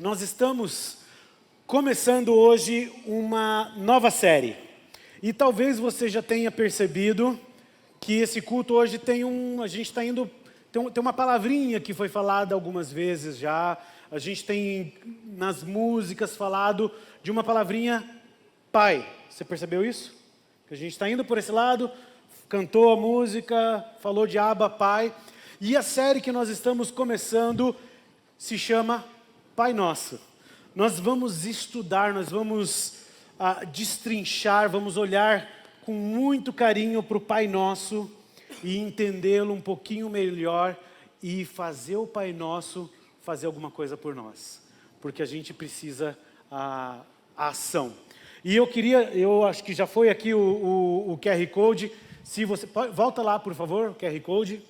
Nós estamos começando hoje uma nova série. E talvez você já tenha percebido que esse culto hoje a gente está indo, tem uma palavrinha que foi falada algumas vezes já. A gente tem nas músicas falado de uma palavrinha Pai. Você percebeu isso? Que a gente está indo por esse lado, cantou a música, falou de Abba, Pai. E a série que nós estamos começando se chama Pai Nosso. Nós vamos estudar, nós vamos destrinchar, vamos olhar com muito carinho para o Pai Nosso e entendê-lo um pouquinho melhor e fazer o Pai Nosso fazer alguma coisa por nós. Porque a gente precisa a ação. E eu acho que já foi aqui o QR Code. Se você volta lá, por favor, o QR Code.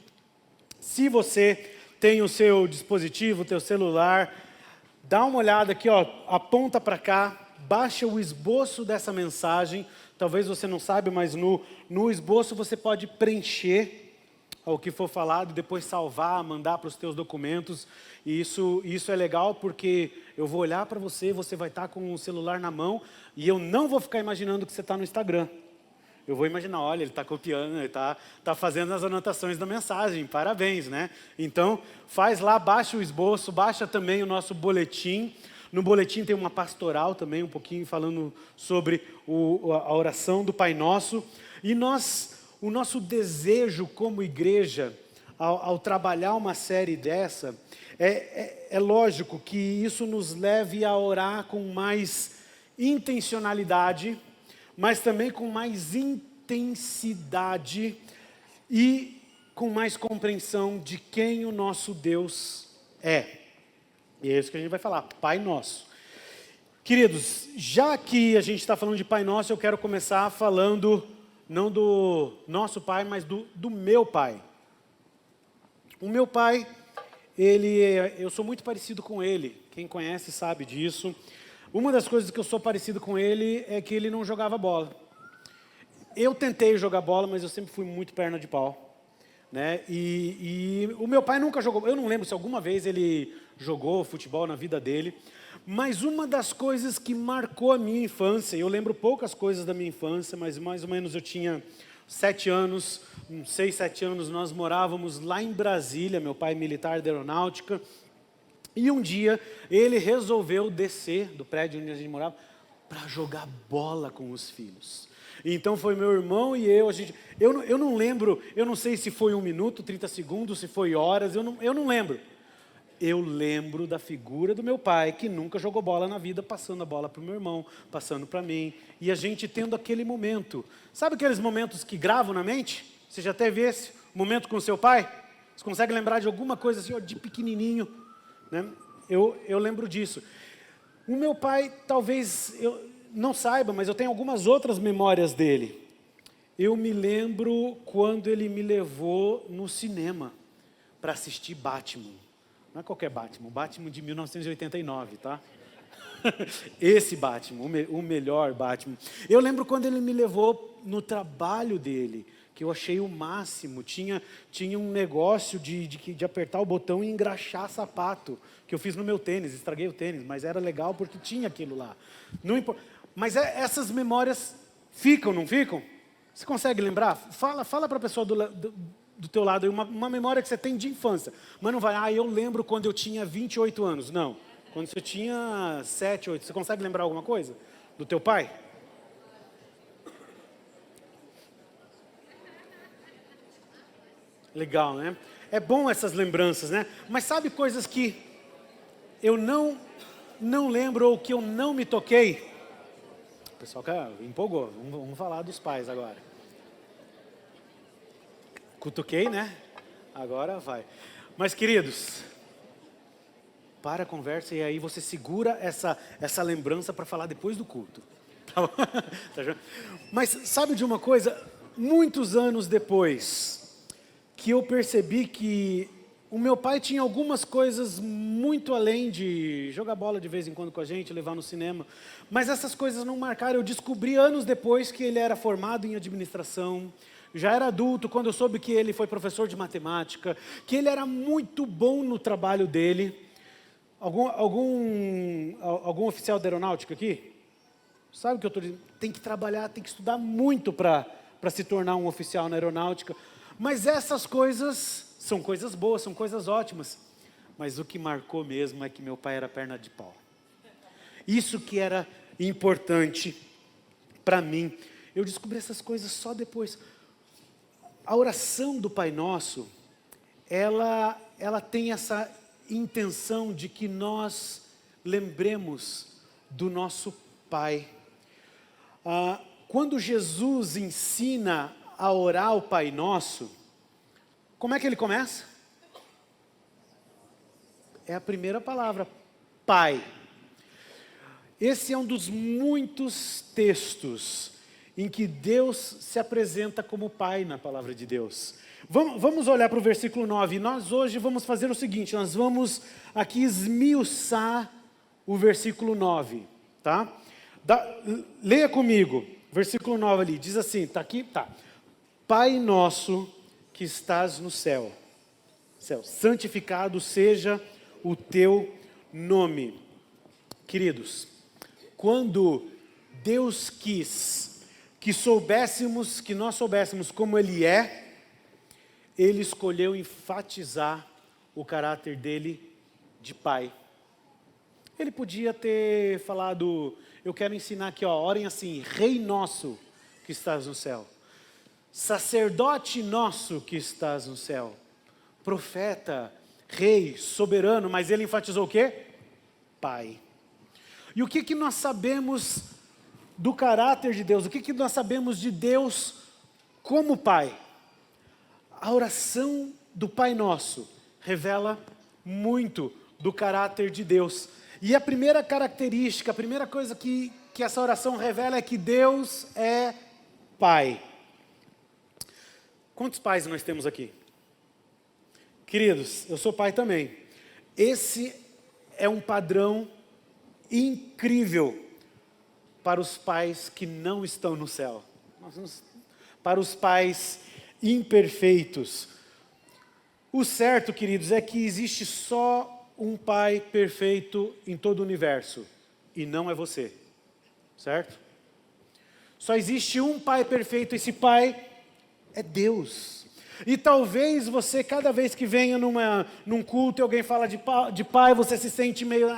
Se você tem o seu dispositivo, o teu celular, dá uma olhada aqui, ó, aponta para cá, baixa o esboço dessa mensagem. Talvez você não saiba, mas no esboço você pode preencher o que for falado, depois salvar, mandar para os teus documentos. E isso é legal porque eu vou olhar para você, você vai estar com o celular na mão e eu não vou ficar imaginando que você está no Instagram. Eu vou imaginar, olha, ele está copiando, ele está fazendo as anotações da mensagem, parabéns, né? Então, faz lá, baixa o esboço, baixa também o nosso boletim. No boletim tem uma pastoral também, um pouquinho falando sobre a oração do Pai Nosso. E o nosso desejo como igreja, ao trabalhar uma série dessa, é lógico que isso nos leve a orar com mais intencionalidade, mas também com mais intensidade e com mais compreensão de quem o nosso Deus é. E é isso que a gente vai falar, Pai Nosso. Queridos, já que a gente está falando de Pai Nosso, eu quero começar falando não do nosso Pai, mas do meu Pai. O meu Pai, eu sou muito parecido com ele. Quem conhece sabe disso. Uma das coisas que eu sou parecido com ele é que ele não jogava bola. Eu tentei jogar bola, mas eu sempre fui muito perna de pau, né? E o meu pai nunca jogou. Eu não lembro se alguma vez ele jogou futebol na vida dele. Mas uma das coisas que marcou a minha infância, eu lembro poucas coisas da minha infância, mas mais ou menos eu tinha 7 anos, 6, 7 anos, nós morávamos lá em Brasília, meu pai é militar da aeronáutica. E um dia ele resolveu descer do prédio onde a gente morava para jogar bola com os filhos. Então foi meu irmão e eu não lembro, eu não sei se foi 1 minuto, 30 segundos, se foi horas, eu não lembro. Eu lembro da figura do meu pai que nunca jogou bola na vida, passando a bola para o meu irmão, passando para mim. E a gente tendo aquele momento. Sabe aqueles momentos que gravam na mente? Você já teve esse momento com o seu pai? Você consegue lembrar de alguma coisa assim, ó, de pequenininho? Né? Eu lembro disso. O meu pai, talvez eu não saiba, mas eu tenho algumas outras memórias dele. Eu me lembro quando ele me levou no cinema para assistir Batman. Não é qualquer Batman, o Batman de 1989, tá? Esse Batman, o melhor Batman. Eu lembro quando ele me levou no trabalho dele, que eu achei o máximo. Tinha um negócio de apertar o botão e engraxar sapato, que eu fiz no meu tênis, estraguei o tênis, mas era legal porque tinha aquilo lá. Mas essas memórias ficam, não ficam? Você consegue lembrar? Fala para a pessoa do teu lado, uma memória que você tem de infância. Mas não vai, eu lembro quando eu tinha 28 anos. Não, quando você tinha 7, 8. Você consegue lembrar alguma coisa do teu pai? Legal, né? É bom essas lembranças, né? Mas sabe coisas que eu não lembro ou que eu não me toquei? O pessoal empolgou. Vamos falar dos pais agora. Cutuquei, né? Agora vai. Mas, queridos, para a conversa e aí você segura essa lembrança para falar depois do culto. Tá bom? Mas sabe de uma coisa? Muitos anos depois, que eu percebi que o meu pai tinha algumas coisas muito além de jogar bola de vez em quando com a gente, levar no cinema. Mas essas coisas não marcaram. Eu descobri anos depois que ele era formado em administração. Já era adulto quando eu soube que ele foi professor de matemática, que ele era muito bom no trabalho dele. Algum oficial da aeronáutica aqui? Sabe o que eu estou dizendo? Tem que trabalhar, tem que estudar muito para se tornar um oficial na aeronáutica. Mas essas coisas são coisas boas, são coisas ótimas. Mas o que marcou mesmo é que meu pai era perna de pau. Isso que era importante para mim. Eu descobri essas coisas só depois. A oração do Pai Nosso, ela tem essa intenção de que nós lembremos do nosso Pai. Quando Jesus ensina a orar o Pai Nosso, como é que ele começa? É a primeira palavra, Pai. Esse é um dos muitos textos em que Deus se apresenta como Pai na palavra de Deus. Vamos olhar para o versículo 9. Nós hoje vamos fazer o seguinte, nós vamos aqui esmiuçar o versículo 9, tá? Leia comigo, versículo 9 ali, diz assim, está aqui? Tá. Pai nosso que estás no céu, santificado seja o teu nome. Queridos, quando Deus quis que nós soubéssemos como Ele é, Ele escolheu enfatizar o caráter dele de Pai. Ele podia ter falado, eu quero ensinar aqui, orem assim, Rei nosso que estás no céu, sacerdote nosso que estás no céu, profeta, rei, soberano, mas ele enfatizou o quê? Pai. E o que nós sabemos do caráter de Deus? O que nós sabemos de Deus como Pai? A oração do Pai Nosso revela muito do caráter de Deus. E a primeira característica, a primeira coisa que essa oração revela é que Deus é Pai. Quantos pais nós temos aqui? Queridos, eu sou pai também. Esse é um padrão incrível para os pais que não estão no céu. Para os pais imperfeitos. O certo, queridos, é que existe só um pai perfeito em todo o universo. E não é você. Certo? Só existe um pai perfeito. Esse pai é Deus. E talvez você, cada vez que venha num culto e alguém fala de pai, você se sente meio...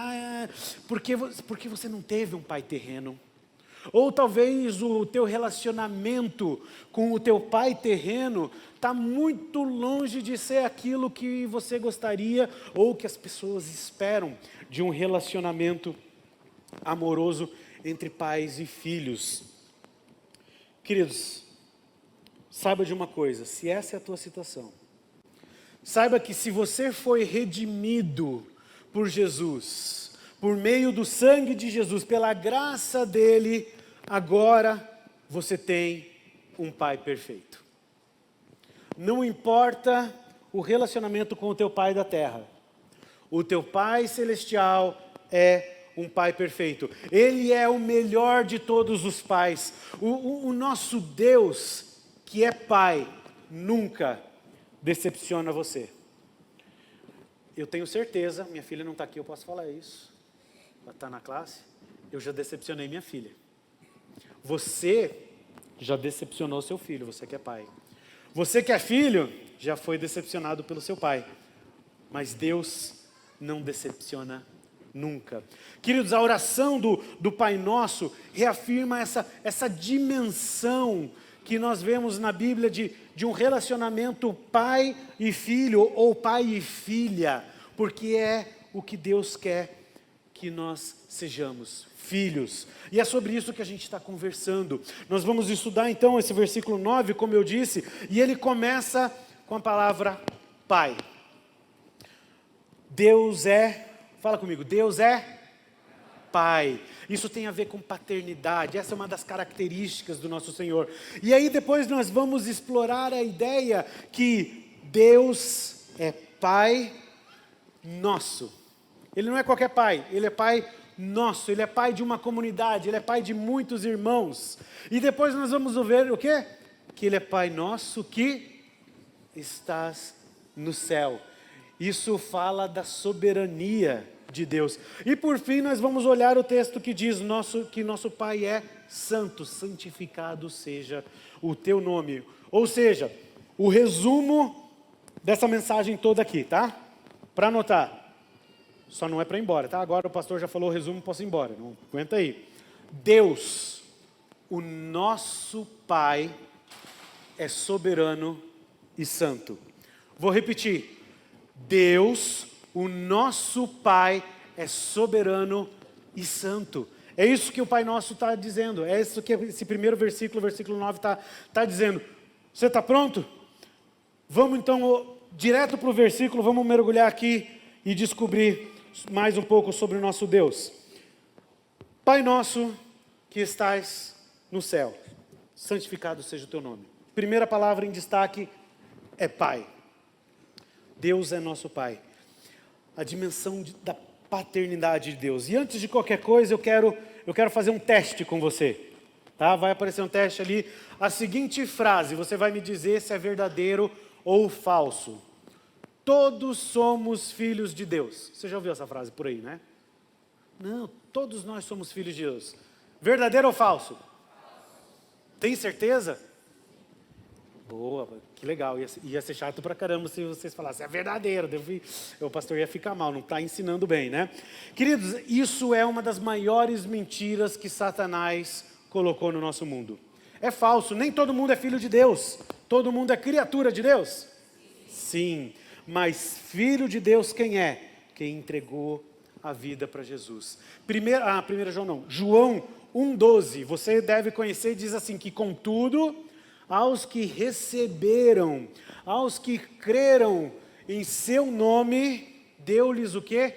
porque você não teve um pai terreno. Ou talvez o teu relacionamento com o teu pai terreno está muito longe de ser aquilo que você gostaria ou que as pessoas esperam de um relacionamento amoroso entre pais e filhos. Queridos, saiba de uma coisa, se essa é a tua situação, saiba que se você foi redimido por Jesus, por meio do sangue de Jesus, pela graça dele, agora você tem um pai perfeito. Não importa o relacionamento com o teu pai da terra, o teu pai celestial é um pai perfeito. Ele é o melhor de todos os pais. O nosso Deus, que é pai, nunca decepciona você. Eu tenho certeza, minha filha não está aqui, eu posso falar isso. Ela está na classe. Eu já decepcionei minha filha. Você já decepcionou seu filho, você que é pai. Você que é filho, já foi decepcionado pelo seu pai. Mas Deus não decepciona nunca. Queridos, a oração do Pai Nosso reafirma essa dimensão que nós vemos na Bíblia de um relacionamento pai e filho, ou pai e filha, porque é o que Deus quer que nós sejamos, filhos. E é sobre isso que a gente está conversando. Nós vamos estudar então esse versículo 9, como eu disse, e ele começa com a palavra Pai. Deus é, fala comigo, Deus é Pai. Isso tem a ver com paternidade, essa é uma das características do nosso Senhor. E aí depois nós vamos explorar a ideia que Deus é Pai nosso. Ele não é qualquer pai, ele é Pai nosso, ele é pai de uma comunidade, ele é pai de muitos irmãos. E depois nós vamos ver o quê? Que ele é Pai nosso que estás no céu. Isso fala da soberania de Deus. E por fim, nós vamos olhar o texto que diz que nosso Pai é santo, santificado seja o teu nome. Ou seja, o resumo dessa mensagem toda aqui, tá? Para anotar. Só não é para ir embora, tá? Agora o pastor já falou o resumo, posso ir embora. Não aguenta aí. Deus, o nosso Pai, é soberano e santo. Vou repetir. Deus, o nosso Pai, é soberano e santo. É isso que o Pai Nosso está dizendo. É isso que esse primeiro versículo, versículo 9, está dizendo. Você está pronto? Vamos então direto para o versículo, vamos mergulhar aqui e descobrir mais um pouco sobre o nosso Deus. Pai nosso que estais no céu, santificado seja o teu nome. Primeira palavra em destaque é Pai. Deus é nosso Pai. A dimensão da paternidade de Deus. E antes de qualquer coisa, eu quero fazer um teste com você. Tá? Vai aparecer um teste ali. A seguinte frase, você vai me dizer se é verdadeiro ou falso. Todos somos filhos de Deus. Você já ouviu essa frase por aí, né? Não, todos nós somos filhos de Deus. Verdadeiro ou falso? Tem certeza? Boa, que legal. Ia ser chato pra caramba se vocês falassem, é verdadeiro. O pastor ia ficar mal, não está ensinando bem, né? Queridos, isso é uma das maiores mentiras que Satanás colocou no nosso mundo. É falso, nem todo mundo é filho de Deus. Todo mundo é criatura de Deus? Sim, mas filho de Deus quem é? Quem entregou a vida para Jesus. João 1,12, você deve conhecer, diz assim, que contudo, aos que receberam, aos que creram em seu nome, deu-lhes o quê?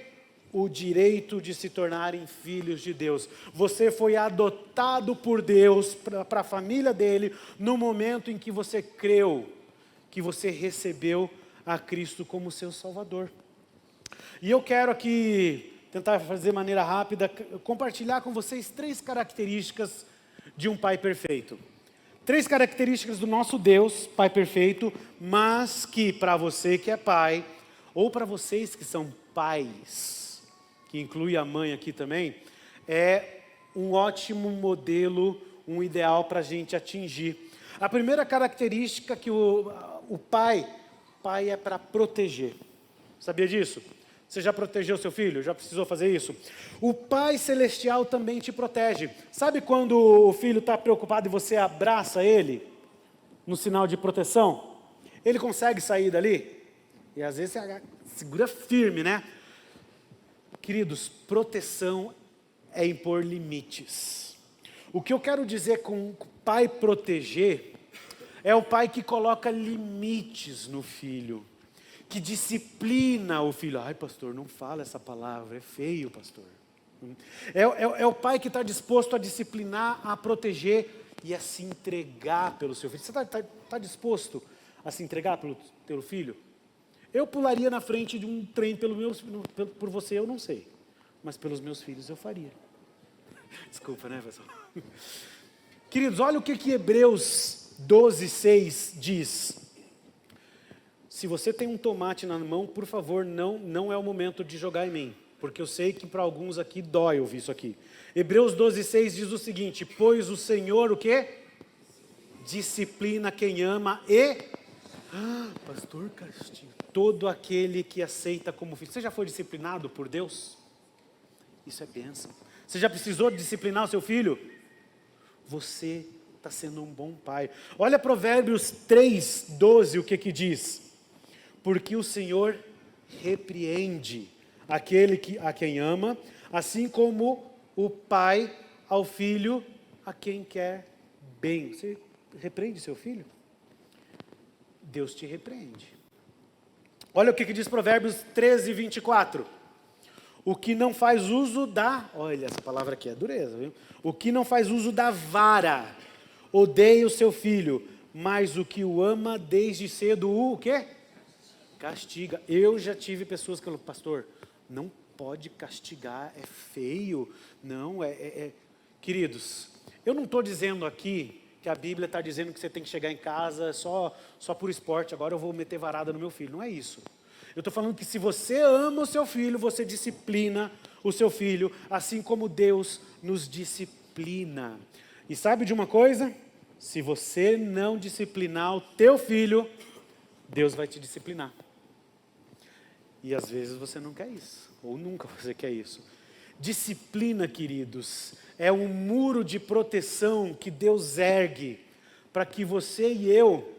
O direito de se tornarem filhos de Deus. Você foi adotado por Deus para a família dele no momento em que você creu, que você recebeu a Cristo como seu Salvador. E eu quero aqui tentar fazer de maneira rápida, compartilhar com vocês 3 características de um Pai perfeito. 3 características do nosso Deus, Pai perfeito, mas que para você que é pai, ou para vocês que são pais, que inclui a mãe aqui também, é um ótimo modelo, um ideal para a gente atingir. A primeira característica que o pai é para proteger. Sabia disso? Você já protegeu seu filho? Já precisou fazer isso? O Pai Celestial também te protege. Sabe quando o filho está preocupado e você abraça ele, no sinal de proteção? Ele consegue sair dali? E às vezes você segura firme, né? Queridos, proteção é impor limites. O que eu quero dizer com o pai proteger, é o pai que coloca limites no filho, que disciplina o filho. Ai, pastor, não fala essa palavra, é feio, pastor. É o pai que está disposto a disciplinar, a proteger e a se entregar pelo seu filho. Você está disposto a se entregar pelo filho? Eu pularia na frente de um trem por você, eu não sei. Mas pelos meus filhos eu faria. Desculpa, né, pessoal? Queridos, olha o que Hebreus 12:6 diz. Se você tem um tomate na mão, por favor, não é o momento de jogar em mim. Porque eu sei que para alguns aqui dói ouvir isso aqui. Hebreus 12:6 diz o seguinte: pois o Senhor, o quê? Disciplina quem ama e... pastor, castigo. Todo aquele que aceita como filho. Você já foi disciplinado por Deus? Isso é bênção. Você já precisou disciplinar o seu filho? Você está sendo um bom pai. Olha Provérbios 3:12, o que diz? Porque o Senhor repreende aquele a quem ama, assim como o pai ao filho a quem quer bem. Você repreende seu filho? Deus te repreende. Olha o que diz Provérbios 13:24. O que não faz uso da... Olha, essa palavra aqui é dureza, viu? O que não faz uso da vara, odeia o seu filho, mas o que o ama desde cedo, o quê? Castiga. Eu já tive pessoas que falam, pastor, não pode castigar, é feio. Não, Queridos, eu não estou dizendo aqui que a Bíblia está dizendo que você tem que chegar em casa só por esporte, agora eu vou meter varada no meu filho. Não é isso. Eu estou falando que se você ama o seu filho, você disciplina o seu filho, assim como Deus nos disciplina. E sabe de uma coisa? Se você não disciplinar o teu filho, Deus vai te disciplinar. E às vezes você não quer isso, ou nunca você quer isso. Disciplina, queridos, é um muro de proteção que Deus ergue para que você e eu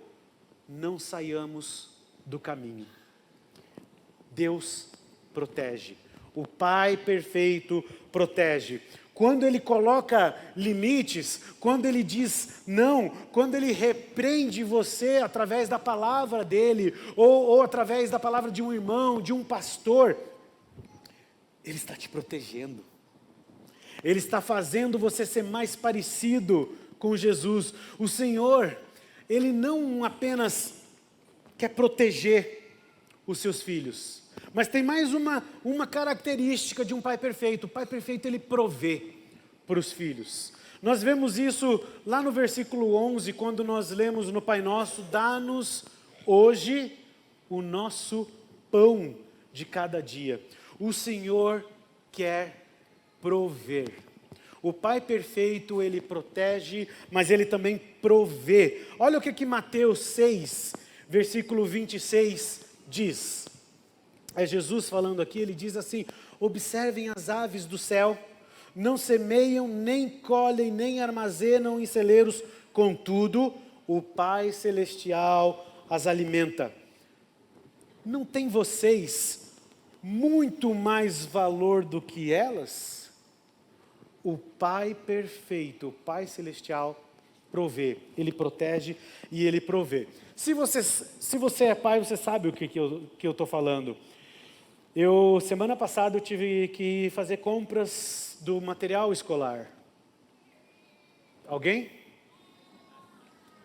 não saiamos do caminho. Deus protege. O Pai perfeito protege. Quando Ele coloca limites, quando Ele diz não, quando Ele repreende você através da palavra dEle, ou através da palavra de um irmão, de um pastor, Ele está te protegendo. Ele está fazendo você ser mais parecido com Jesus. O Senhor, Ele não apenas quer proteger os seus filhos, mas tem mais uma característica de um pai perfeito. O pai perfeito, ele provê para os filhos. Nós vemos isso lá no versículo 11, quando nós lemos no Pai Nosso: dá-nos hoje o nosso pão de cada dia. O Senhor quer prover. O Pai perfeito, ele protege, mas ele também provê. Olha o que Mateus 6, versículo 26 diz. É Jesus falando aqui, ele diz assim: observem as aves do céu, não semeiam, nem colhem, nem armazenam em celeiros, contudo, o Pai Celestial as alimenta. Não tem vocês muito mais valor do que elas? O Pai perfeito, o Pai Celestial provê, Ele protege e Ele provê. Se você é pai, você sabe o que eu estou falando. Semana passada, eu tive que fazer compras do material escolar. Alguém?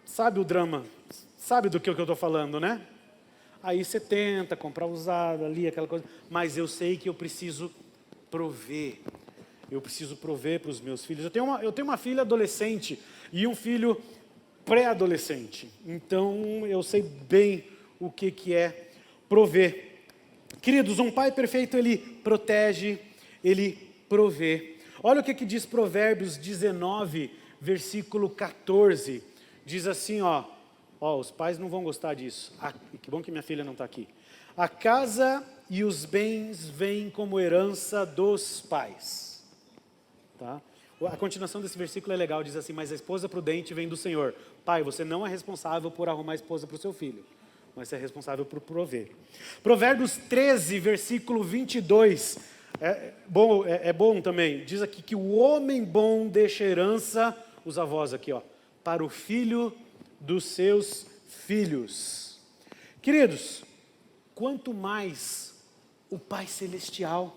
Sabe o drama? Sabe do que eu estou falando, né? Aí você tenta comprar usado ali, aquela coisa. Mas eu sei que eu preciso prover. Eu preciso prover para os meus filhos. Eu tenho uma filha adolescente e um filho pré-adolescente. Então, eu sei bem o que é prover. Queridos, um pai perfeito, ele protege, ele provê. Olha o que diz Provérbios 19, versículo 14. Diz assim, os pais não vão gostar disso. Que bom que minha filha não está aqui. A casa e os bens vêm como herança dos pais. Tá? A continuação desse versículo é legal, diz assim: mas a esposa prudente vem do Senhor. Pai, você não é responsável por arrumar a esposa para o seu filho, mas você é responsável por prover. Provérbios 13, versículo 22, é bom também. Diz aqui que o homem bom deixa herança, os avós aqui, para o filho dos seus filhos. Queridos, quanto mais o Pai Celestial,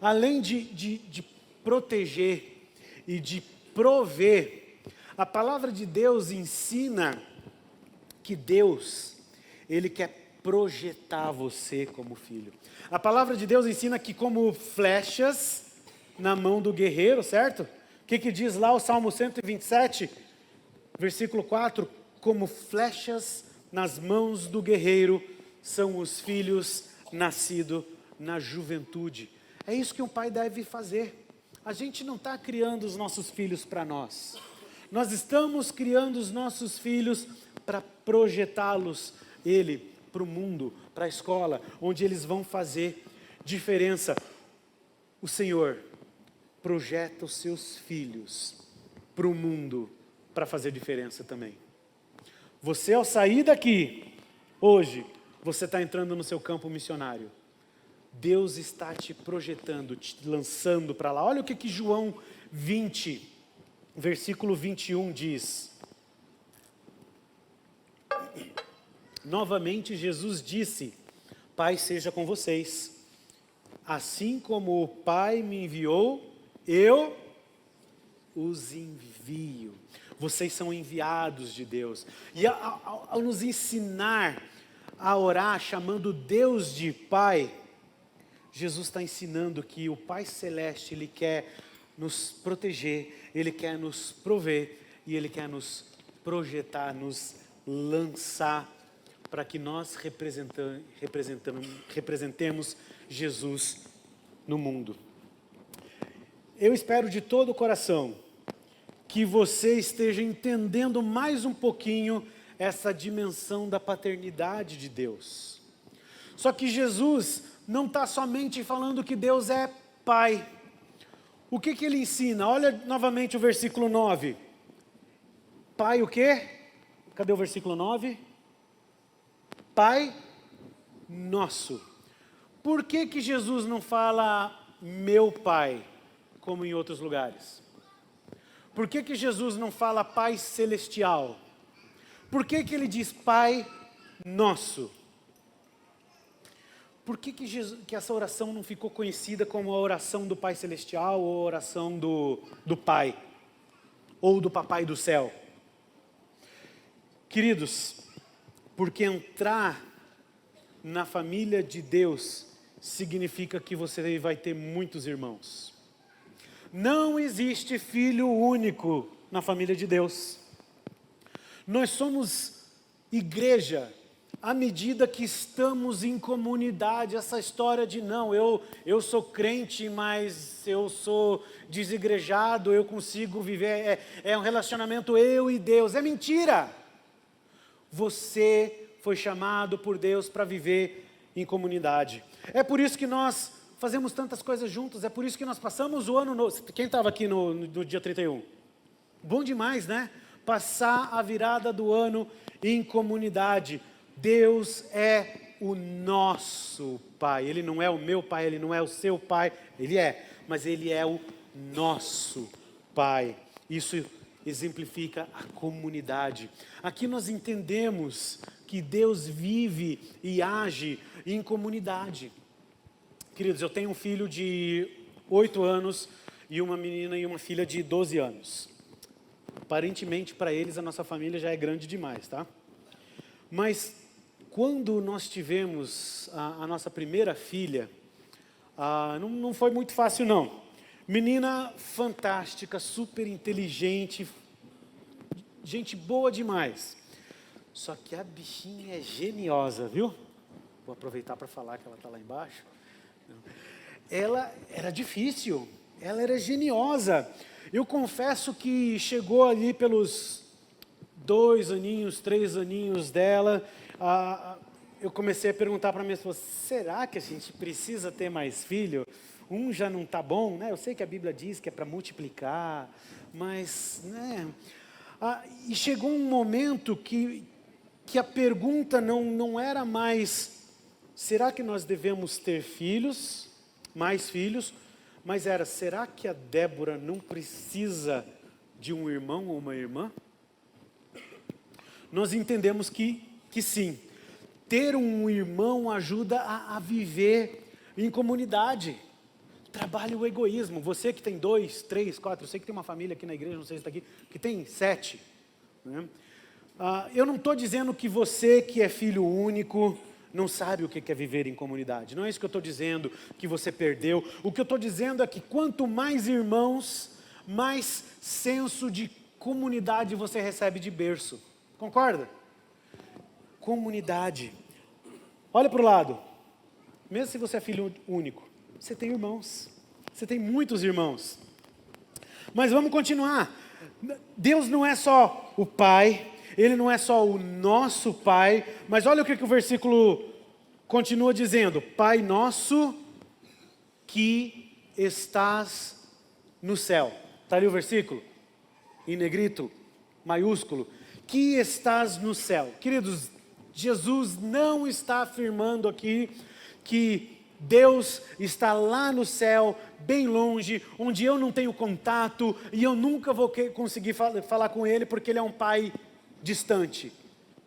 além de proteger e de prover, a palavra de Deus ensina que Deus, Ele quer projetar você como filho. A palavra de Deus ensina que como flechas na mão do guerreiro, certo? O que diz lá o Salmo 127, versículo 4? Como flechas nas mãos do guerreiro são os filhos nascidos na juventude. É isso que um pai deve fazer. A gente não está criando os nossos filhos para nós. Nós estamos criando os nossos filhos para projetá-los, para o mundo, para a escola, onde eles vão fazer diferença. O Senhor projeta os seus filhos para o mundo, para fazer diferença também. Você, ao sair daqui, hoje, você está entrando no seu campo missionário. Deus está te projetando, te lançando para lá. Olha o que João 20, versículo 21 diz. Novamente Jesus disse: Pai seja com vocês. Assim como o Pai me enviou, eu os envio. Vocês são enviados de Deus. E ao nos ensinar a orar chamando Deus de Pai, Jesus está ensinando que o Pai Celeste, Ele quer nos proteger, Ele quer nos prover e Ele quer nos projetar, nos lançar para que nós representemos Jesus no mundo. Eu espero de todo o coração que você esteja entendendo mais um pouquinho essa dimensão da paternidade de Deus. Só que Jesus não está somente falando que Deus é Pai. O que ele ensina? Olha novamente o versículo 9. Pai o quê? Cadê o versículo 9? Pai nosso. Por que Jesus não fala meu Pai, como em outros lugares? Por que Jesus não fala Pai celestial? Por que ele diz Pai nosso? Por que essa oração não ficou conhecida como a oração do Pai Celestial ou a oração do Pai? Ou do Papai do Céu? Queridos, porque entrar na família de Deus significa que você vai ter muitos irmãos. Não existe filho único na família de Deus. Nós somos igreja à medida que estamos em comunidade. Essa história de não, eu sou crente, mas eu sou desigrejado, eu consigo viver, é um relacionamento eu e Deus. É mentira! Você foi chamado por Deus para viver em comunidade. É por isso que nós fazemos tantas coisas juntos, é por isso que nós passamos o ano novo. Quem estava aqui no dia 31? Bom demais, né? Passar a virada do ano em comunidade. Deus é o nosso Pai. Ele não é o meu Pai, Ele não é o seu Pai. Ele é, mas Ele é o nosso Pai. Isso exemplifica a comunidade. Aqui nós entendemos que Deus vive e age em comunidade. Queridos, eu tenho um filho de 8 anos e uma menina e uma filha de 12 anos. Aparentemente, para eles, a nossa família já é grande demais, tá? Mas, quando nós tivemos a nossa primeira filha, não foi muito fácil, não. Menina fantástica, super inteligente, gente boa demais. Só que a bichinha é geniosa, viu? Vou aproveitar para falar que ela está lá embaixo. Ela era difícil, ela era geniosa. Eu confesso que chegou ali pelos 2 aninhos, 3 aninhos dela, eu comecei a perguntar para minha esposa, será que a gente precisa ter mais filho? Um já não está bom, né? Eu sei que a Bíblia diz que é para multiplicar, mas, né? E chegou um momento que a pergunta não era mais, será que nós devemos ter filhos, mais filhos? Mas era, será que a Débora não precisa de um irmão ou uma irmã? Nós entendemos que sim. Ter um irmão ajuda a viver em comunidade. Trabalha o egoísmo. Você que tem 2, 3, 4, eu sei que tem uma família aqui na igreja, não sei se está aqui, que tem 7. Né? Eu não estou dizendo que você que é filho único não sabe o que é viver em comunidade. Não é isso que eu estou dizendo, que você perdeu. O que eu estou dizendo é que quanto mais irmãos, mais senso de comunidade você recebe de berço. Concorda? Comunidade. Olha para o lado. Mesmo se você é filho único, você tem irmãos. Você tem muitos irmãos. Mas vamos continuar. Deus não é só o Pai, Ele não é só o nosso Pai, mas olha o que o versículo continua dizendo. Pai nosso que estás no céu. Está ali o versículo? Em negrito, maiúsculo. Que estás no céu. Queridos, Jesus não está afirmando aqui que Deus está lá no céu, bem longe, onde eu não tenho contato e eu nunca vou conseguir falar com Ele porque Ele é um Pai distante.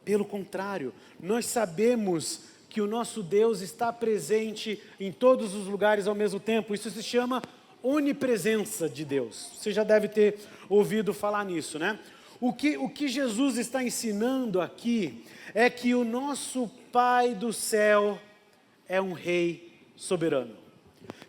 Pelo contrário, nós sabemos que o nosso Deus está presente em todos os lugares ao mesmo tempo. Isso se chama onipresença de Deus. Você já deve ter ouvido falar nisso, né? O que Jesus está ensinando aqui é que o nosso Pai do céu é um Rei soberano.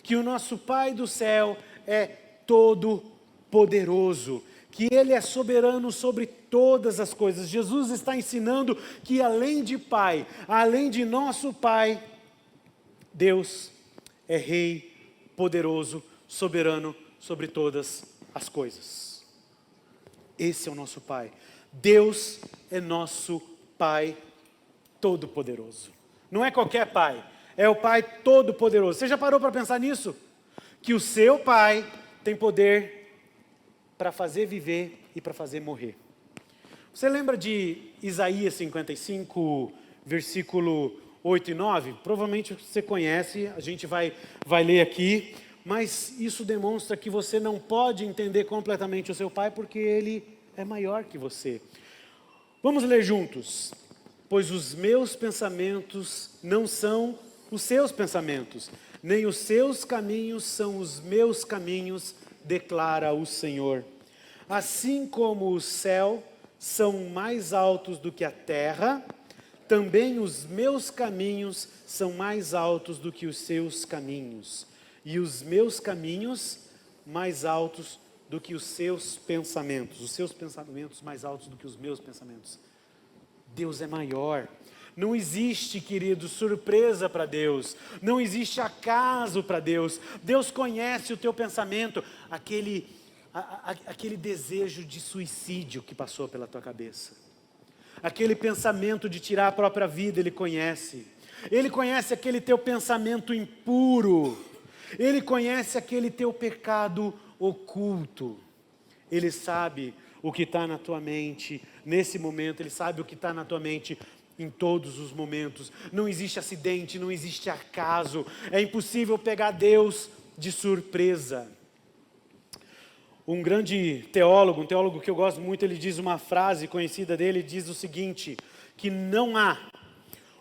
Que o nosso Pai do céu é todo poderoso. que Ele é soberano sobre todas as coisas. Jesus está ensinando que além de Pai, além de nosso Pai, Deus é Rei, poderoso, soberano sobre todas as coisas. Esse é o nosso Pai. Deus é nosso Pai Todo-Poderoso. Não é qualquer Pai, é o Pai Todo-Poderoso. Você já parou para pensar nisso? Que o seu Pai tem poder para fazer viver e para fazer morrer. Você lembra de Isaías 55, versículo 8 e 9? Provavelmente você conhece, a gente vai ler aqui, mas isso demonstra que você não pode entender completamente o seu Pai porque Ele é maior que você. Vamos ler juntos. Pois os meus pensamentos não são os seus pensamentos, nem os seus caminhos são os meus caminhos, declara o Senhor. Assim como o céu são mais altos do que a terra, também os meus caminhos são mais altos do que os seus caminhos, e os meus caminhos mais altos do que os seus pensamentos mais altos do que os meus pensamentos. Deus é maior. Não existe, querido, surpresa para Deus. Não existe acaso para Deus. Deus conhece o teu pensamento, aquele desejo de suicídio que passou pela tua cabeça. Aquele pensamento de tirar a própria vida, Ele conhece. Ele conhece aquele teu pensamento impuro. Ele conhece aquele teu pecado oculto. Ele sabe o que está na tua mente nesse momento. Ele sabe o que está na tua mente em todos os momentos. Não existe acidente, não existe acaso. É impossível pegar Deus de surpresa. Um grande teólogo, um teólogo que eu gosto muito, ele diz uma frase conhecida dele, diz o seguinte, que não há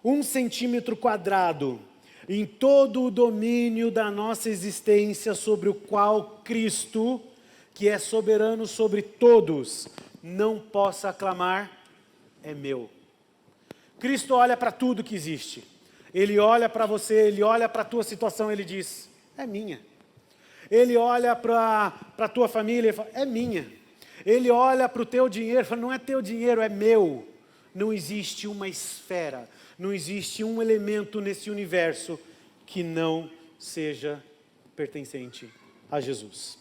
1 centímetro quadrado em todo o domínio da nossa existência sobre o qual Cristo, que é soberano sobre todos, não possa aclamar, é meu. Cristo olha para tudo que existe. Ele olha para você, Ele olha para a tua situação, Ele diz, é minha. Ele olha para a tua família e fala, é minha. Ele olha para o teu dinheiro e fala, não é teu dinheiro, é meu. Não existe uma esfera, não existe um elemento nesse universo que não seja pertencente a Jesus.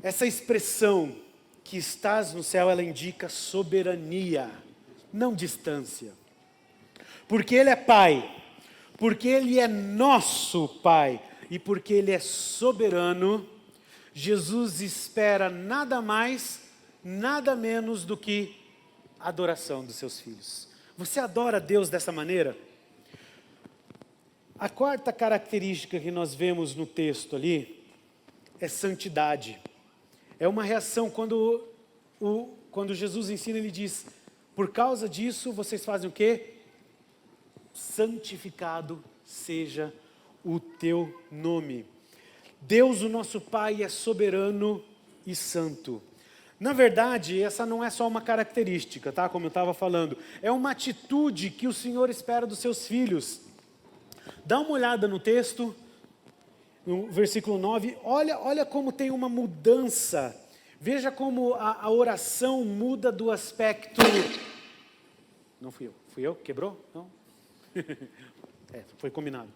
Essa expressão que estás no céu, ela indica soberania, não distância. Porque Ele é Pai, porque Ele é nosso Pai e porque Ele é soberano, Jesus espera nada mais, nada menos do que a adoração dos seus filhos. Você adora Deus dessa maneira? A quarta característica que nós vemos no texto ali é santidade. É uma reação quando Jesus ensina, Ele diz, por causa disso vocês fazem o quê? Santificado seja o teu nome. Deus, o nosso Pai, é soberano e santo. Na verdade, essa não é só uma característica, tá? Como eu estava falando. É uma atitude que o Senhor espera dos seus filhos. Dá uma olhada no texto, no versículo 9. Olha como tem uma mudança. Veja como a oração muda do aspecto... Não fui eu. Fui eu? Quebrou? Não? Foi combinado.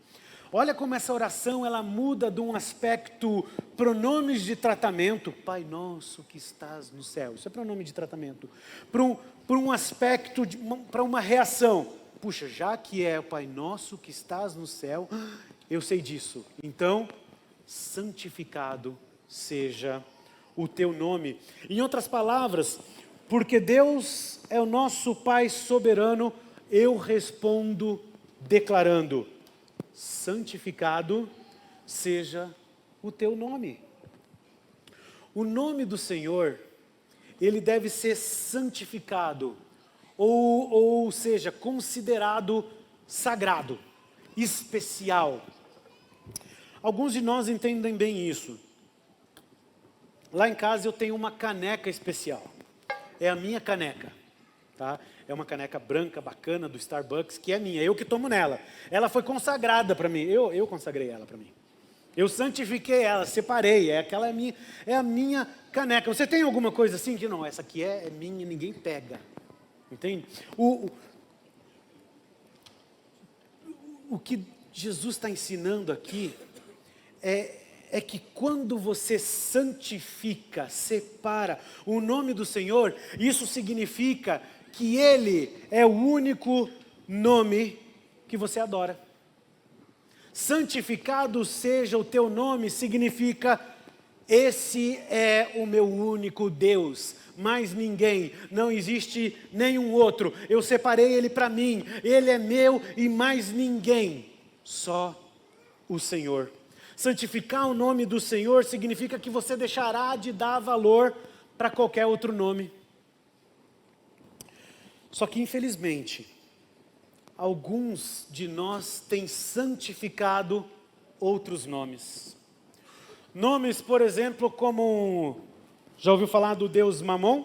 Olha como essa oração, ela muda de um aspecto, pronomes de tratamento, Pai nosso que estás no céu, isso é pronome de tratamento, para um aspecto, para uma reação, puxa, já que é o Pai nosso que estás no céu, eu sei disso, então, santificado seja o teu nome. Em outras palavras, porque Deus é o nosso Pai soberano, eu respondo declarando, santificado seja o teu nome. O nome do Senhor, ele deve ser santificado, ou seja, considerado sagrado, especial. Alguns de nós entendem bem isso. Lá em casa eu tenho uma caneca especial, é a minha caneca, tá? É uma caneca branca, bacana, do Starbucks, que é minha, eu que tomo nela. Ela foi consagrada para mim, eu consagrei ela para mim. Eu santifiquei ela, separei, aquela é a minha caneca. Você tem alguma coisa assim que não, essa aqui é minha, ninguém pega. Entende? O que Jesus está ensinando aqui é que quando você santifica, separa o nome do Senhor, isso significa que Ele é o único nome que você adora. Santificado seja o teu nome, significa, esse é o meu único Deus, mais ninguém, não existe nenhum outro, eu separei Ele para mim, Ele é meu e mais ninguém, só o Senhor. Santificar o nome do Senhor significa que você deixará de dar valor para qualquer outro nome. Só que infelizmente, alguns de nós têm santificado outros nomes. Nomes, por exemplo, como... Já ouviu falar do Deus Mamon?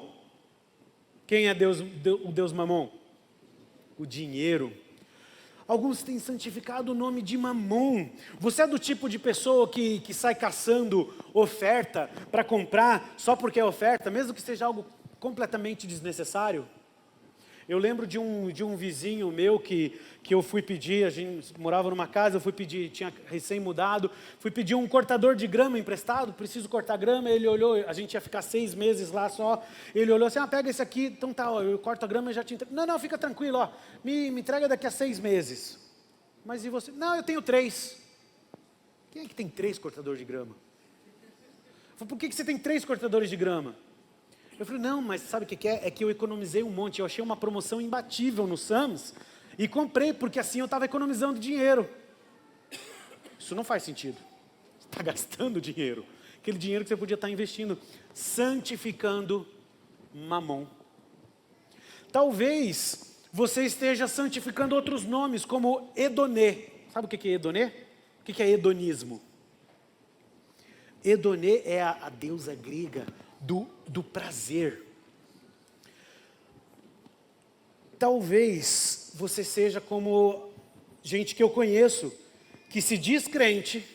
Quem é o Deus Mamon? O dinheiro. Alguns têm santificado o nome de Mamon. Você é do tipo de pessoa que sai caçando oferta para comprar só porque é oferta, mesmo que seja algo completamente desnecessário? Eu lembro de um vizinho meu que eu fui pedir, a gente morava numa casa, eu fui pedir, tinha recém-mudado, fui pedir um cortador de grama emprestado, preciso cortar grama, ele olhou, a gente ia ficar 6 meses lá só, ele olhou assim, pega esse aqui, então tá, ó, eu corto a grama e já te entrego. Não, fica tranquilo, ó, me entrega daqui a 6 meses. Mas e você? Não, eu tenho 3. Quem é que tem 3 cortadores de grama? Eu falei, por que você tem 3 cortadores de grama? Eu falei, não, mas sabe o que é? É que eu economizei um monte, eu achei uma promoção imbatível no Sam's e comprei, porque assim eu estava economizando dinheiro. Isso não faz sentido. Você está gastando dinheiro. Aquele dinheiro que você podia estar investindo, santificando Mamon. Talvez você esteja santificando outros nomes, como Edonê. Sabe o que é Edonê? O que é hedonismo? Edonê é a deusa grega do prazer. Talvez você seja como gente que eu conheço, que se diz crente,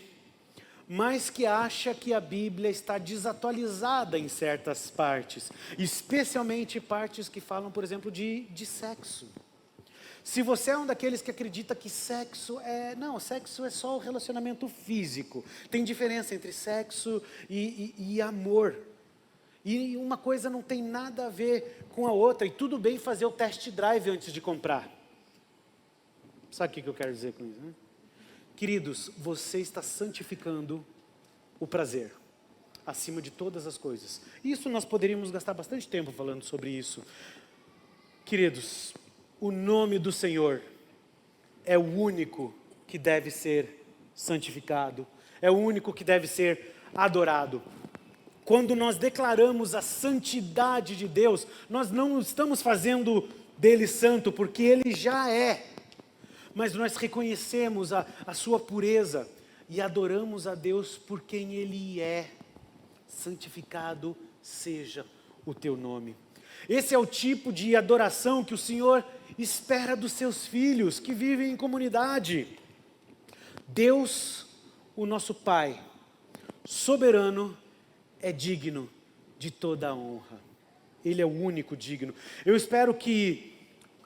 mas que acha que a Bíblia está desatualizada em certas partes, especialmente partes que falam, por exemplo, de sexo. Se você é um daqueles que acredita que sexo é só o relacionamento físico, tem diferença entre sexo e amor. E uma coisa não tem nada a ver com a outra, e tudo bem fazer o test drive antes de comprar. Sabe o que eu quero dizer com isso, né? Queridos, você está santificando o prazer, acima de todas as coisas. Isso nós poderíamos gastar bastante tempo falando sobre isso. Queridos, o nome do Senhor é o único que deve ser santificado, é o único que deve ser adorado. Quando nós declaramos a santidade de Deus, nós não estamos fazendo dele santo, porque ele já é. Mas nós reconhecemos a sua pureza e adoramos a Deus por quem ele é. Santificado seja o teu nome. Esse é o tipo de adoração que o Senhor espera dos seus filhos que vivem em comunidade. Deus, o nosso Pai, soberano, é digno de toda a honra. Ele é o único digno. Eu espero que,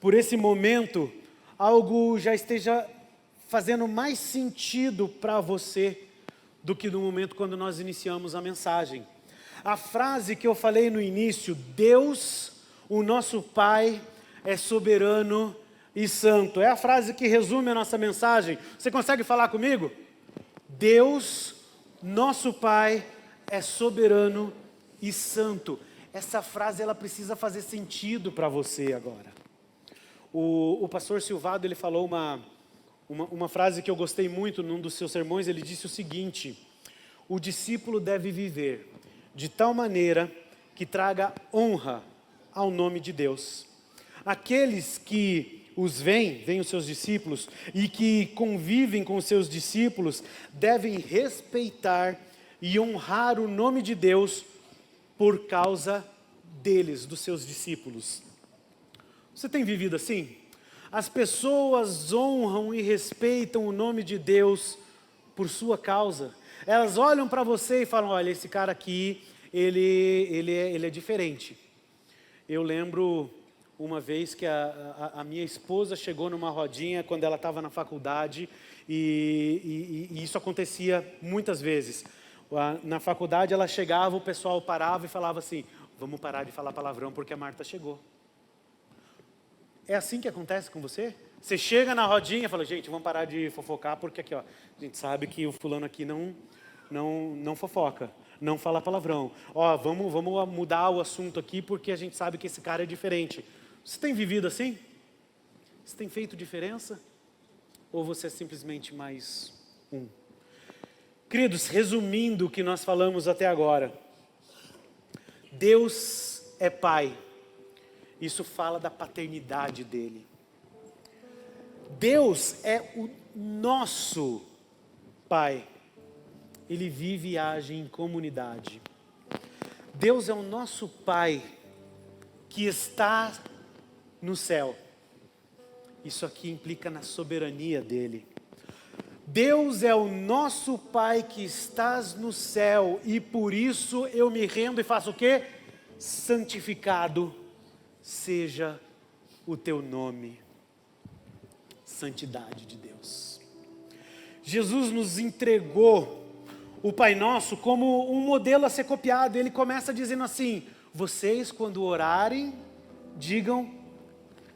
por esse momento, algo já esteja fazendo mais sentido para você do que no momento quando nós iniciamos a mensagem. A frase que eu falei no início, Deus, o nosso Pai, é soberano e santo. É a frase que resume a nossa mensagem. Você consegue falar comigo? Deus, nosso Pai, é soberano e santo. Essa frase ela precisa fazer sentido para você agora. O pastor Silvado ele falou uma frase que eu gostei muito num dos seus sermões. Ele disse o seguinte: o discípulo deve viver de tal maneira que traga honra ao nome de Deus. Aqueles que os veem os seus discípulos e que convivem com os seus discípulos devem respeitar e honrar o nome de Deus por causa deles, dos seus discípulos. Você tem vivido assim? As pessoas honram e respeitam o nome de Deus por sua causa. Elas olham para você e falam, olha, esse cara aqui, ele é diferente. Eu lembro uma vez que a minha esposa chegou numa rodinha quando ela estava na faculdade e isso acontecia muitas vezes. Na faculdade ela chegava, o pessoal parava e falava assim, vamos parar de falar palavrão porque a Marta chegou. É assim que acontece com você? Você chega na rodinha e fala, gente, vamos parar de fofocar porque aqui, ó, a gente sabe que o fulano aqui não fofoca, não fala palavrão. Ó, vamos mudar o assunto aqui porque a gente sabe que esse cara é diferente. Você tem vivido assim? Você tem feito diferença? Ou você é simplesmente mais um? Queridos, resumindo o que nós falamos até agora. Deus é Pai. Isso fala da paternidade dele. Deus é o nosso Pai. Ele vive e age em comunidade. Deus é o nosso Pai que está no céu. Isso aqui implica na soberania dele. Deus é o nosso Pai que estás no céu e por isso eu me rendo e faço o quê? Santificado seja o teu nome. Santidade de Deus. Jesus nos entregou o Pai Nosso como um modelo a ser copiado. Ele começa dizendo assim, vocês quando orarem, digam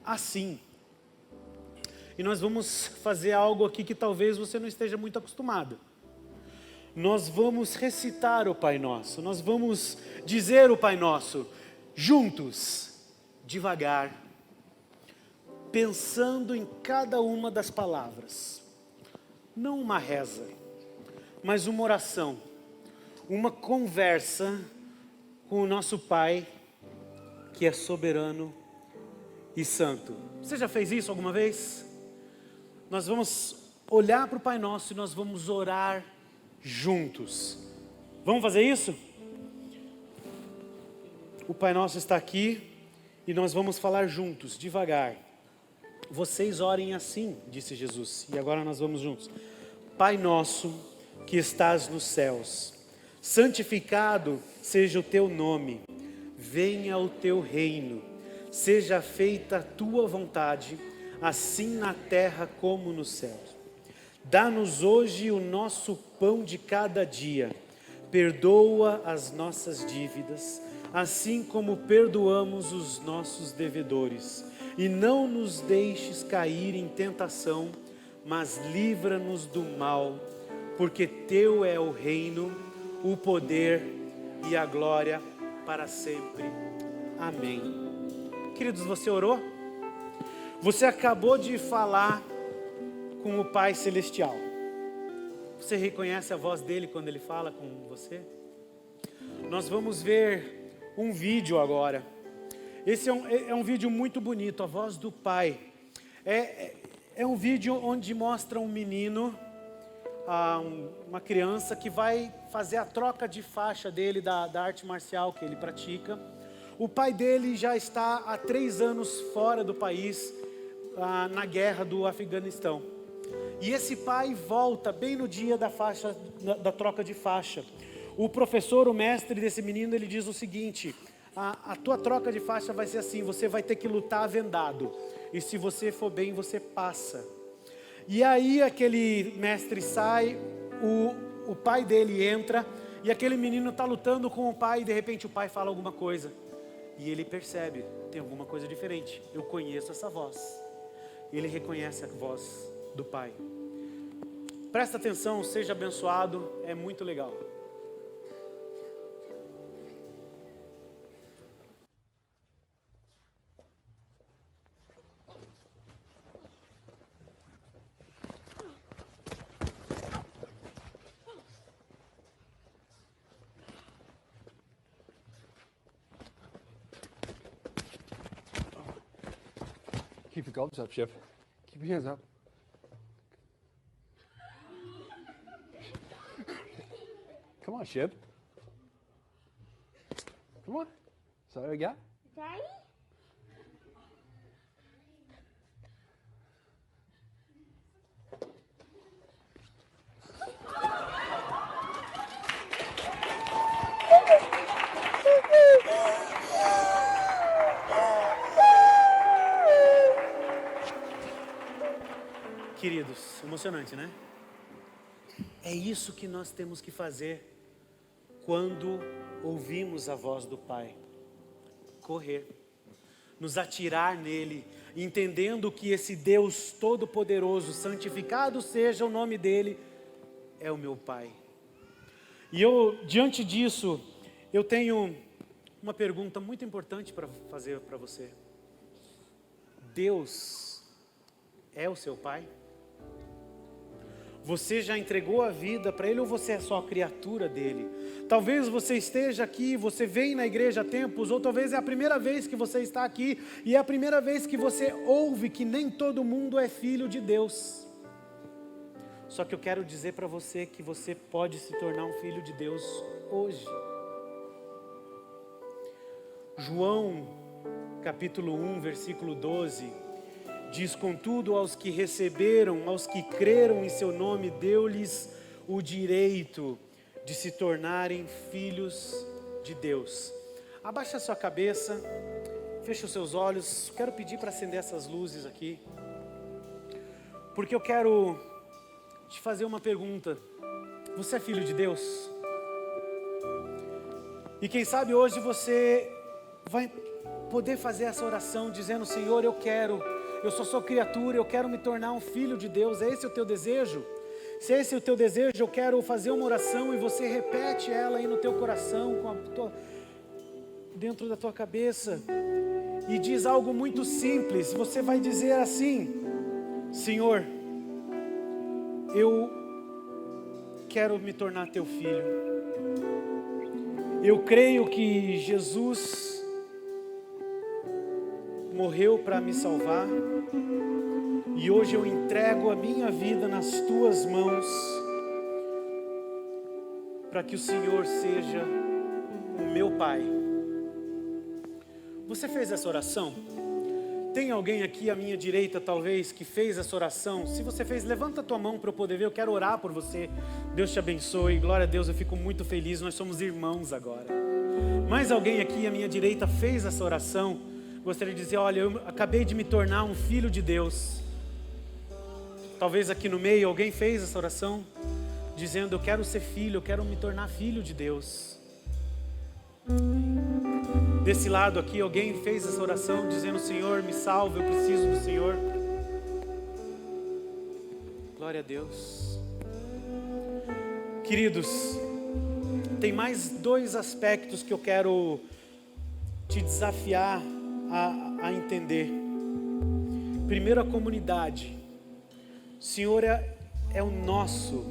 assim. E nós vamos fazer algo aqui que talvez você não esteja muito acostumado. Nós vamos recitar o Pai Nosso, nós vamos dizer o Pai Nosso, juntos, devagar, pensando em cada uma das palavras. Não uma reza, mas uma oração, uma conversa com o nosso Pai, que é soberano e santo. Você já fez isso alguma vez? Nós vamos olhar para o Pai Nosso e nós vamos orar juntos. Vamos fazer isso? O Pai Nosso está aqui e nós vamos falar juntos, devagar. Vocês orem assim, disse Jesus, e agora nós vamos juntos. Pai Nosso que estás nos céus, santificado seja o teu nome, venha o teu reino, seja feita a tua vontade, assim na terra como no céu. Dá-nos hoje o nosso pão de cada dia, perdoa as nossas dívidas, assim como perdoamos os nossos devedores, e não nos deixes cair em tentação, mas livra-nos do mal, porque teu é o reino, o poder e a glória para sempre. Amém. Queridos, você orou? Você acabou de falar com o Pai Celestial. Você reconhece a voz dele quando ele fala com você? Nós vamos ver um vídeo agora. Esse é um vídeo muito bonito, a voz do Pai. É um vídeo onde mostra um menino, uma criança que vai fazer a troca de faixa dele da arte marcial que ele pratica. O pai dele já está há 3 anos fora do país, na guerra do Afeganistão. E esse pai volta bem no dia da troca de faixa. O professor, o mestre desse menino, ele diz o seguinte: a tua troca de faixa vai ser assim, você vai ter que lutar vendado. E se você for bem, você passa. E aí aquele mestre sai, o pai dele entra, e aquele menino está lutando com o pai, e de repente o pai fala alguma coisa. E ele percebe, tem alguma coisa diferente, eu conheço essa voz. Ele reconhece a voz do Pai. Presta atenção, seja abençoado, é muito legal. Keep your gloves up, Shep. Keep your hands up. Come on, Shep. Come on. Is that what we got? Daddy? queridos? Emocionante, né? É isso que nós temos que fazer quando ouvimos a voz do Pai. Correr, nos atirar nele, entendendo que esse Deus Todo-Poderoso, santificado seja o nome dele, é o meu Pai. E eu, diante disso, eu tenho uma pergunta muito importante para fazer para você. Deus é o seu Pai? Você já entregou a vida para Ele ou você é só criatura dEle? Talvez você esteja aqui, você vem na igreja há tempos, ou talvez é a primeira vez que você está aqui, e é a primeira vez que você ouve que nem todo mundo é filho de Deus. Só que eu quero dizer para você que você pode se tornar um filho de Deus hoje. João, capítulo 1, versículo 12... diz: contudo, aos que receberam, aos que creram em seu nome, deu-lhes o direito de se tornarem filhos de Deus. Abaixa a sua cabeça, fecha os seus olhos. Quero pedir para acender essas luzes aqui, porque eu quero te fazer uma pergunta. Você é filho de Deus? E quem sabe hoje você vai poder fazer essa oração dizendo: Senhor, eu só sou criatura, eu quero me tornar um filho de Deus. É esse o teu desejo? Se esse é o teu desejo, eu quero fazer uma oração e você repete ela aí no teu coração, dentro da tua cabeça, e diz algo muito simples. Você vai dizer assim: Senhor, eu quero me tornar teu filho. Eu creio que Jesus morreu para me salvar, e hoje eu entrego a minha vida nas tuas mãos, para que o Senhor seja o meu Pai. Você fez essa oração? Tem alguém aqui à minha direita talvez que fez essa oração? Se você fez, levanta a tua mão para eu poder ver. Eu quero orar por você. Deus te abençoe, glória a Deus, eu fico muito feliz. Nós somos irmãos agora. Mais alguém aqui à minha direita fez essa oração? Gostaria de dizer: olha, eu acabei de me tornar um filho de Deus. Talvez aqui no meio alguém fez essa oração, dizendo: eu quero ser filho, eu quero me tornar filho de Deus. Desse lado aqui alguém fez essa oração, dizendo: Senhor, me salve, eu preciso do Senhor. Glória a Deus. Queridos, tem mais 2 aspectos que eu quero te desafiar a entender. Primeiro, a comunidade. O Senhor é o nosso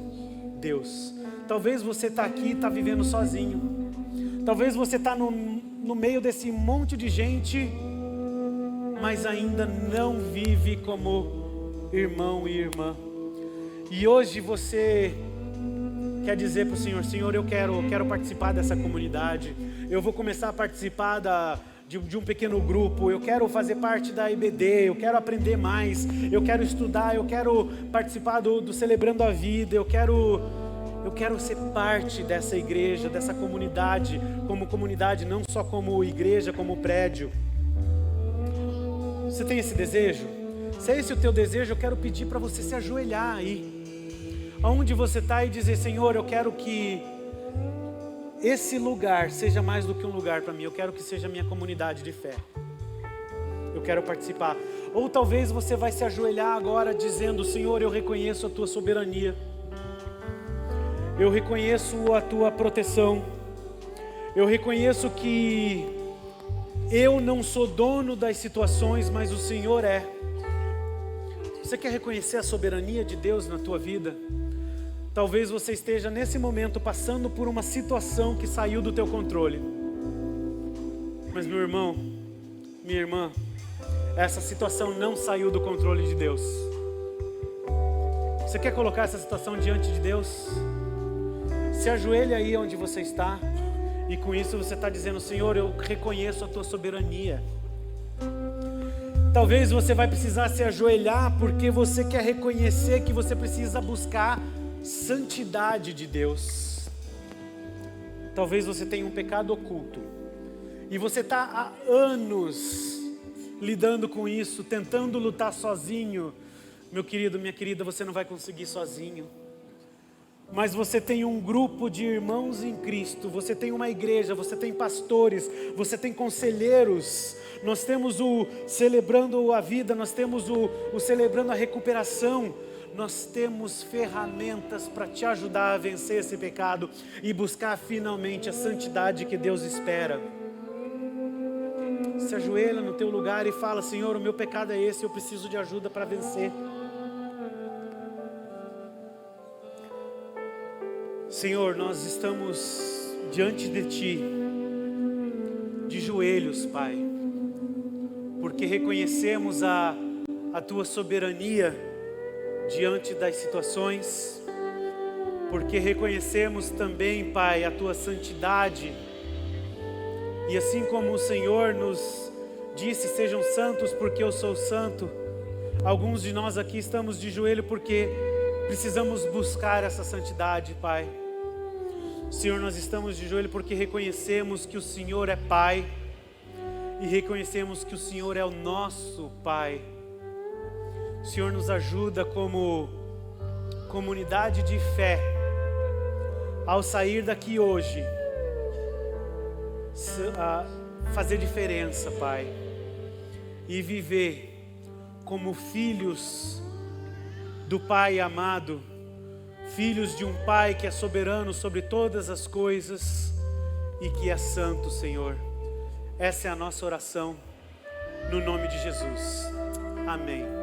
Deus. Talvez você está aqui e está vivendo sozinho. Talvez você está no meio desse monte de gente, mas ainda não vive como irmão e irmã. E hoje você quer dizer para o Senhor: Senhor, eu quero participar dessa comunidade. Eu vou começar a participar de um pequeno grupo, eu quero fazer parte da IBD, eu quero aprender mais, eu quero estudar, eu quero participar do Celebrando a Vida, eu quero ser parte dessa igreja, dessa comunidade, como comunidade, não só como igreja, como prédio. Você tem esse desejo? Se é esse o teu desejo, eu quero pedir para você se ajoelhar aí, aonde você está, e dizer: Senhor, eu quero que esse lugar seja mais do que um lugar para mim. Eu quero que seja a minha comunidade de fé. Eu quero participar. Ou talvez você vai se ajoelhar agora dizendo: Senhor, eu reconheço a tua soberania. Eu reconheço a tua proteção. Eu reconheço que eu não sou dono das situações, mas o Senhor é. Você quer reconhecer a soberania de Deus na tua vida? Talvez você esteja nesse momento passando por uma situação que saiu do teu controle. Mas meu irmão, minha irmã, essa situação não saiu do controle de Deus. Você quer colocar essa situação diante de Deus? Se ajoelhe aí onde você está, e com isso você está dizendo: Senhor, eu reconheço a tua soberania. Talvez você vai precisar se ajoelhar porque você quer reconhecer que você precisa buscar santidade de Deus. Talvez você tenha um pecado oculto e você está há anos lidando com isso, tentando lutar sozinho, Meu querido, minha querida, você não vai conseguir sozinho. Mas você tem um grupo de irmãos em Cristo, você tem uma igreja, você tem pastores, você tem conselheiros. Nós temos o Celebrando a Vida, nós temos o Celebrando a Recuperação. Nós temos ferramentas para te ajudar a vencer esse pecado e buscar finalmente a santidade que Deus espera. Se ajoelha no teu lugar e fala: Senhor, o meu pecado é esse, eu preciso de ajuda para vencer. Senhor, nós estamos diante de Ti, de joelhos, Pai, porque reconhecemos a Tua soberania diante das situações, porque reconhecemos também, Pai, a Tua santidade, e assim como o Senhor nos disse: sejam santos porque eu sou santo, alguns de nós aqui estamos de joelho porque precisamos buscar essa santidade, Pai. Senhor, nós estamos de joelho porque reconhecemos que o Senhor é Pai e reconhecemos que o Senhor é o nosso Pai. O Senhor nos ajuda como comunidade de fé, ao sair daqui hoje, a fazer diferença, Pai, e viver como filhos do Pai amado, filhos de um Pai que é soberano sobre todas as coisas e que é santo, Senhor. Essa é a nossa oração, no nome de Jesus. Amém.